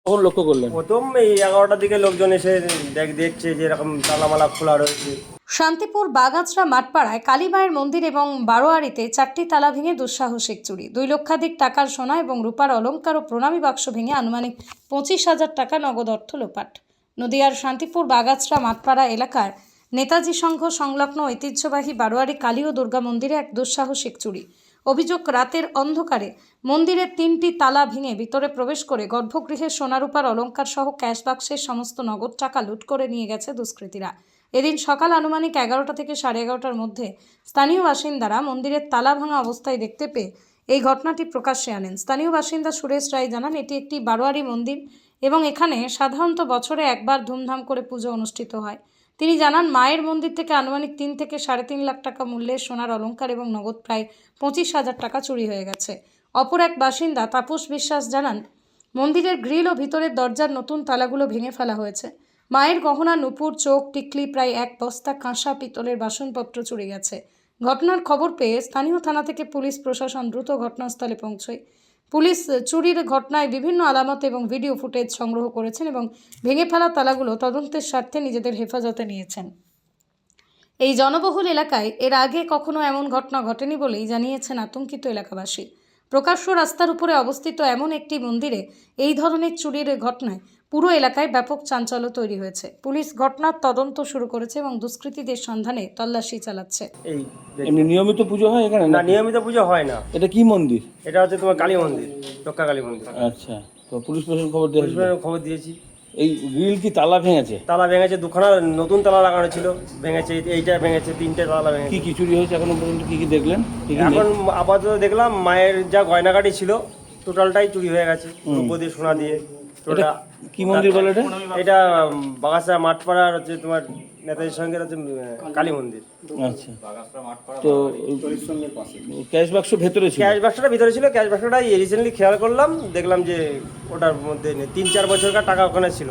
কখন লক্ষ্য করলেন? প্রথম এই 11টার দিকে লোকজন এসে দেখছে যে এরকম তালামালা খোলা রয়েছে। শান্তিপুর বাগাছড়া মাঠপাড়ায় কালীমায়ের মন্দির এবং বারোয়ারিতে 4টি তালা ভেঙে দুঃসাহসিক চুরি। 2 লক্ষাধিক টাকার সোনা এবং রূপার অলংকার ও প্রণামী বাক্স ভেঙে আনুমানিক 25,000 টাকা নগদ অর্থ লোপাট। নদিয়ার শান্তিপুর বাগাছড়া মাঠপাড়া এলাকার নেতাজি সংঘ সংলগ্ন ঐতিহ্যবাহী বারোয়ারি কালী ও দুর্গা মন্দিরে এক দুঃসাহসিক চুরি। অভিযোগ, রাতের অন্ধকারে মন্দিরের 3টি তালা ভেঙে ভিতরে প্রবেশ করে গর্ভগৃহের সোনারূপার অলংকার সহ ক্যাশ বাক্সের সমস্ত নগদ টাকা লুট করে নিয়ে গেছে দুষ্কৃতীরা। এদিন সকাল আনুমানিক 11টা থেকে 11:30টার মধ্যে স্থানীয় বাসিন্দারা মন্দিরের তালা ভাঙা অবস্থায় দেখতে পেয়ে এই ঘটনাটি প্রকাশ্যে আনেন। স্থানীয় বাসিন্দা সুরেশ রায় জানান, এটি একটি বারোয়ারি মন্দির এবং এখানে সাধারণত বছরে একবার ধুমধাম করে পুজো অনুষ্ঠিত হয়। তিনি জানান, মায়ের মন্দির থেকে আনুমানিক 3 থেকে 3.5 লাখ টাকা মূল্যের সোনার অলংকার এবং নগদ প্রায় 25,000 টাকা চুরি হয়ে গেছে। অপর এক বাসিন্দা তাপস বিশ্বাস জানান, মন্দিরের গ্রিল ও ভিতরের দরজার নতুন তালাগুলো ভেঙে ফেলা হয়েছে। মায়ের গহনা, নুপুর, চোখ, টিকলি, প্রায় 1 বস্তা কাঁসা পিতলের বাসনপত্র চুরি গেছে। ঘটনার খবর পেয়ে স্থানীয় থানা থেকে পুলিশ প্রশাসন দ্রুত ঘটনাস্থলে পৌঁছয়। পুলিশ চুরির ঘটনায় বিভিন্ন আলামত এবং ভিডিও ফুটেজ সংগ্রহ করেছেন এবং ভেঙে ফেলা তালাগুলো তদন্তের স্বার্থে নিজেদের হেফাজতে নিয়েছেন। এই জনবহুল এলাকায় এর আগে কখনো এমন ঘটনা ঘটেনি বলেই জানিয়েছেন আতঙ্কিত এলাকাবাসী। প্রকাশ্য রাস্তার উপরে অবস্থিত এমন একটি মন্দিরে এই ধরনের চুরির ঘটনায় পুরো এলাকায় ব্যাপক চাঞ্চল্য তৈরি হয়েছে। পুলিশ ঘটনার তদন্ত শুরু করেছে এবং দুষ্কৃতীদের সন্ধানে তল্লাশি চালাচ্ছে। এই এমনি নিয়মিত পুজো হয় এখানে? না, নিয়মিত পুজো হয় না। এটা কি মন্দির? এটা হচ্ছে তোমার কালী মন্দির, রক্ষা কালী মন্দির। আচ্ছা, তো পুলিশ প্রশাসন খবর দিয়েছে? পুলিশের খবর দিয়েছি। এই গ্রিল কি তালা ভেঙেছে? তালা ভেঙেছে, দুখানা নতুন তালা লাগানো ছিল, ভেঙেছে। এইটা ভেঙেছে, 3টে তালা ভেঙেছে। কি কি চুরি হয়েছে এখনো পর্যন্ত? কি কি দেখলেন? কি কি এখন আপাতত দেখলাম মায়ের যা গয়নাগাটি ছিল টোটালটাই চুরি হয়ে গেছে, রূপো দিয়ে, সোনা দিয়ে। এটা কি মন্দির বলে এটা? এটা বাগাছড়া মাঠপাড়ার হচ্ছে তোমার নেতাজি সঙ্গের হচ্ছে কালী মন্দির। আচ্ছা, তো ক্যাশ বাক্স ভেতরে ছিল? ক্যাশ বাক্সটা ভিতরে ছিল। ক্যাশ বাক্সটা রিসেন্টলি খেয়াল করলাম, দেখলাম যে ওটার মধ্যে 3-4 বছরকার টাকা ওখানে ছিল,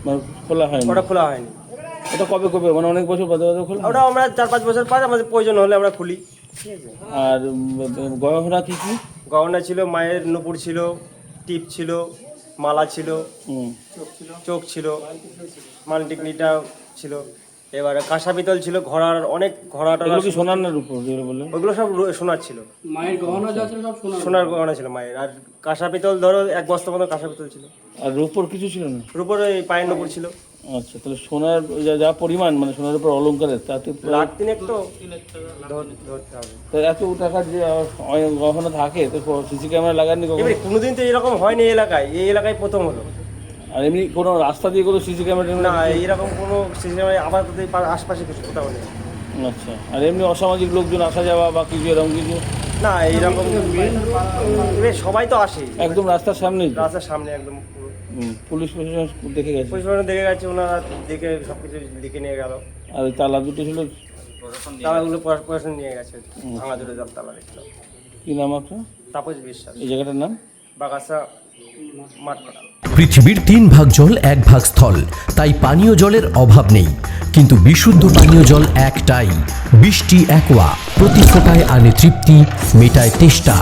মানে খোলা হয়নি? ওটা খোলা হয়নি। এটা কবে কবে, মানে অনেক বছর বাদে বাদে খোলা? ওটা আমরা 4-5 বছর পর আমাদের প্রয়োজন হলে আমরা খুলি। ঠিক আছে। আর গহনা কি কি? গহনা ছিল, মায়ের নুপুর ছিল, টিপ ছিল, মালা ছিল, চোখ ছিল, মাল্টিকনিটা ছিল, এবারে কাঁসা পিতল ছিল, ঘোড়ার অনেক ঘোড়াটা। এগুলো কি সোনার না রূপোর যেগুলো বললেন? ওগুলো সব সোনার ছিল। মায়ের গহনা যা ছিল সব সোনার গহনা ছিল মায়ের। আর কাঁসা পিতল ধরো 1 বস্তা মতো কাঁসা পিতল ছিল। আর রূপোর কিছু ছিল না? রূপোর ওই পায়ের নুপুর ছিল। আচ্ছা, তাহলে সোনার যা পরিমাণ, মানে সোনার উপর অলংকারের, তাতে লাখ 3 তো ধরতে হবে। তো এত টাকার যে গহনা থাকে, তো সিসি ক্যামেরা লাগাননি কখনো? এবারে কোনোদিন তো এরকম হয়নি এই এলাকায়, এই এলাকায় প্রথম হলো। আর এমনি কোনো রাস্তা দিয়ে কোনো সিসি ক্যামেরা? না, এইরকম কোনো সিসি ক্যামেরা আপাতত আশপাশে কিছু কোথাও নেই। আচ্ছা, আর এমনি অসামাজিক লোকজন আসা যাওয়া বা কিছু এরকম কিছু? না, এইরকম সবাই তো আসে একদম রাস্তার সামনেই? রাস্তার সামনে একদম পুরো। পুলিশ প্রশাসন দেখে গেছে? পুলিশ প্রশাসন দেখে গেছে, ওনারা দেখে সব কিছু লিখে নিয়ে গেল। আর ওই তালা দুটো ছিল? তালাগুলো প্রশাসন নিয়ে গেছে, ভাঙা দুটো তালা রেখেছিল। কি নাম আপনার? তাপস বিশ্বাস। এই জায়গাটার নাম? বাগাছড়া মাঠপাড়া। পৃথিবীর 3 ভাগ জল 1 ভাগ স্থল, তাই পানীয় জলের অভাব নেই। কিন্তু বিশুদ্ধ পানীয় জল একটাই, বৃষ্টি অ্যাকোয়া। প্রতি ফোঁটায় আনে তৃপ্তি, মেটায় তেষ্টা।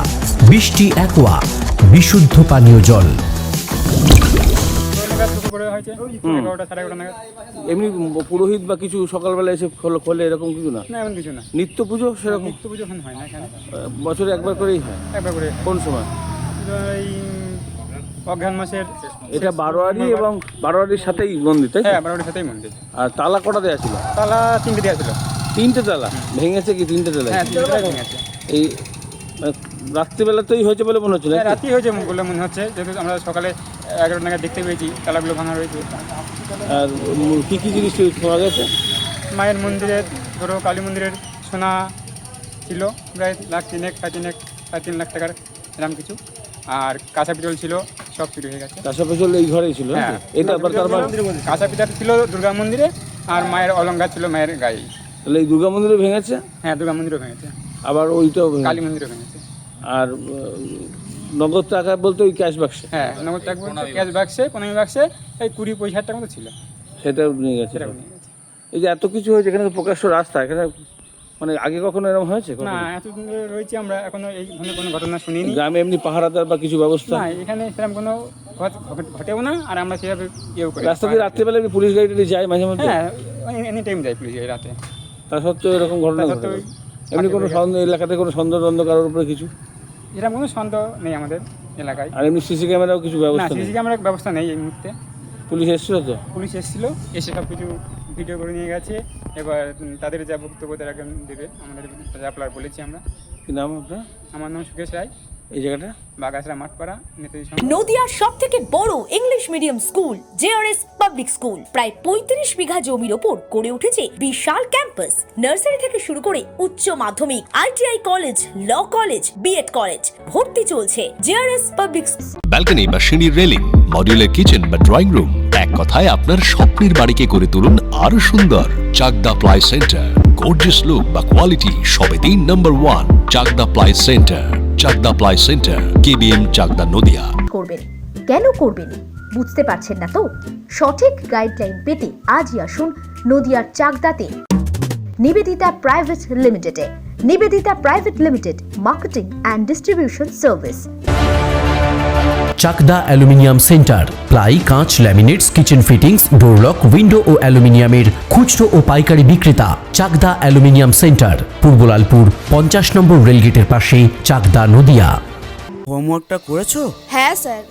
বৃষ্টি অ্যাকোয়া, বিশুদ্ধ পানীয় জল। এমনি পুরোহিত বা কিছু সকালবেলা এসে খোলে এরকম কিছু না? না, এমন কিছু না। নিত্য পুজো সেরকম? নিত্য পুজো এখন হয় না এখানে, বছরে একবার করেই হয়? একবার করে। কোন সময়? এই অঘ্রাণ মাসের। এটা বারোয়ারি এবং বারোয়ারির সাথেই মন্দির, তাই তো? হ্যাঁ, বারোটির সাথেই মন্দির। আর তালা কটা দেওয়া ছিল? তালা 3টে দেওয়া ছিল। 3টে তালা ভেঙেছে কি? 3টে তালা? হ্যাঁ, 3টে তালা ভেঙে আছে। এই রাত্রিবেলাতেই হয়েছে বলে মনে হচ্ছে? হ্যাঁ, রাতেই হয়েছে বলে মনে হচ্ছে, যেহেতু আমরা সকালে 11টা নাগাদ দেখতে পেয়েছি তালাগুলো ভাঙা রয়েছে। আর কী কী জিনিস পাওয়া গেছে? মায়ের মন্দিরের, ধরো কালী মন্দিরের সোনা ছিল প্রায় 1,03,000, 3.5 লাখ টাকার এরকম কিছু। আর কাঁসা পিতল ছিল, সব চুরি হয়ে গেছে। কাঁসা পিতল এই ঘরেই ছিল? হ্যাঁ, এটা আবার তার মানে কাঁসা পিতল ছিল দুর্গা মন্দিরে, আর মায়ের অলংকার ছিল মায়ের গায়ে। তাহলে এই দুর্গা মন্দিরে ভেঙেছে? হ্যাঁ, দুর্গা মন্দিরও ভেঙেছে, আবার ওইটাও কালী মন্দিরও ভেঙেছে। আর নগদ টাকা বলতে ওই ক্যাশ বাক্সে? হ্যাঁ, নগদ টাকা ক্যাশ বাক্সে, প্রণামী বাক্সে এই 20-25 টাকা মতো ছিল, সেটাও নিয়ে গেছে। সেটাও নিয়ে গেছে। এই যে এত কিছু হয়েছে, এখানে তো প্রকাশ্য রাস্তা, এখানে মানে আগে কখনো এরকম হয়েছে কখনো? না, এতদিন ধরে রয়েছি আমরা, এখনো এই ধরনের কোনো ঘটনা শুনিনি। গ্রামে এমনি পাহারাদার বা কিছু ব্যবস্থা? না, এখানে সেরকম কোনো ঘটেও না, আর আমরা সেভাবে ইয়েও করি। রাস্তা দিয়ে রাত্রেবেলা এমনি পুলিশ গাড়ি টাড়ি যায় মাঝে মধ্যে? হ্যাঁ, এনি টাইম যায় পুলিশ এই রাতে। তা সত্ত্বেও এরকম ঘটনা তা ঘটে? সত্ত্বেও এমনি কোনো সন্দেহ এলাকাতে কোনো সন্দেহ দ্বন্দ্ব কারোর উপরে কিছু? এরকম কোনো সন্দেহ নেই আমাদের এলাকায়। আর এমনি সিসি ক্যামেরাও কিছু না, ব্যবস্থা নেই? সিসি ক্যামেরার ব্যবস্থা নেই এই মুহূর্তে। পুলিশ এসেছিল তো? পুলিশ এসেছিল, এসে সব কিছু ভিডিও করে নিয়ে গেছে। এবার তাদের যা বক্তব্য তারা দেবে, আমাদের রাপলার বলেছি আমরা। কি নাম আপনার? আমার নাম সুকেশ রায়, এই জায়গাটা? বাগাসরা মাঠপাড়া, নেতাজি সংঘ। নদিয়ার সব থেকে বড় English medium school JRS public school প্রায় 35 বিঘা জমির ওপর গড়ে উঠেছে বিশাল ক্যাম্পাস। নার্সারি থেকে শুরু করে উচ্চ মাধ্যমিক, ITI college, law college, BEd college, ভর্তি চলছে। জেআরএস পাবলিক ব্যালকনি বা সিঁড়ির রেলিং, মডিউলার কিচেন বা ড্রয়িং রুম, এক কথায় আপনার স্বপ্নের বাড়িকে করে তুলুন আরো সুন্দর। Chakdah ply centre, gorgeous look বা কোয়ালিটি সবেতেই number 1। Chakdah ply centre, Chakdah ply centre, KBM, Chakdah, Nadia. করবেন কেন করবেন বুঝতে পারছেন না তো? সঠিক গাইডলাইন পেতে আজই আসুন নদিয়ার চাকদাতে নিবেদিতা প্রাইভেট লিমিটেডে। Nivedita private limited, marketing and distribution service. Chakdah aluminium centre, ply, কাঁচ, laminates, kitchen fittings, door lock, window ও অ্যালুমিনিয়ামের খুচরো ও পাইকারি বিক্রেতা। Chakdah aluminium centre, Purbalalpur 50 number রেলগেটের পাশে, চাকদা, নদিয়া। হোমওয়ার্কটা করেছো? হ্যাঁ স্যার।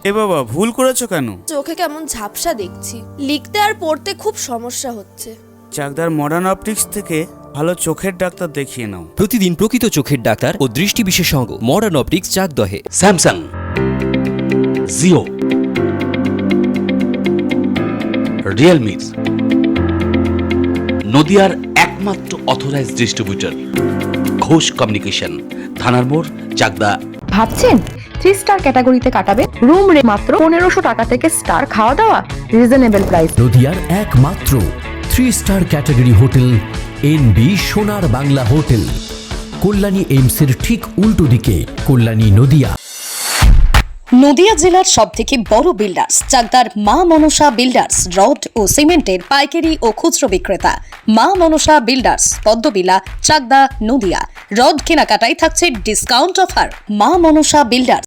এ বাবা, ভুল করেছো কেন? চোখে কেমন ঝাপসা দেখছি, লিখতে আর পড়তে খুব সমস্যা হচ্ছে। চাকদার মডার্ন অপটিক্স থেকে ভালো চোখের ডাক্তার দেখিয়ে নাও। প্রতিদিন প্রকৃত চোখের ডাক্তার ও দৃষ্টি বিশেষজ্ঞ মডার্ন অপটিক্স, চাকদহে। স্যামসাং, জিও, রিয়েলমি, নদিয়ার একমাত্র অথরাইজড ডিস্ট্রিবিউটর ঘোষ কমিউনিকেশন, থানার মোড়, চাকদা। ভাবছেন 3 স্টার ক্যাটাগরিতে কাটাবে? রুম রে মাত্র 1500 টাকা থেকে স্টার, খাওয়া দাওয়া রিজনেবল প্রাইস। নদিয়ার একমাত্র 3 স্টার ক্যাটাগরি হোটেল এনবি সোনার বাংলা হোটেল, কল্যাণী এইমসের ঠিক উল্টো দিকে, কল্যাণী, নদিয়া। নদিয়া জেলার সবথেকে বড় বিল্ডার্স চাকদার মা মনসা বিল্ডার্স, রড ও সিমেন্টের পাইকারি ও খুচরো বিক্রেতা। মা মনসা বিল্ডার্স, পদ্মবিলা, চাকদা, নদিয়া। রড কেনাকাটায় থাকছে ডিসকাউন্ট অফার। মা মনসা বিল্ডার্স,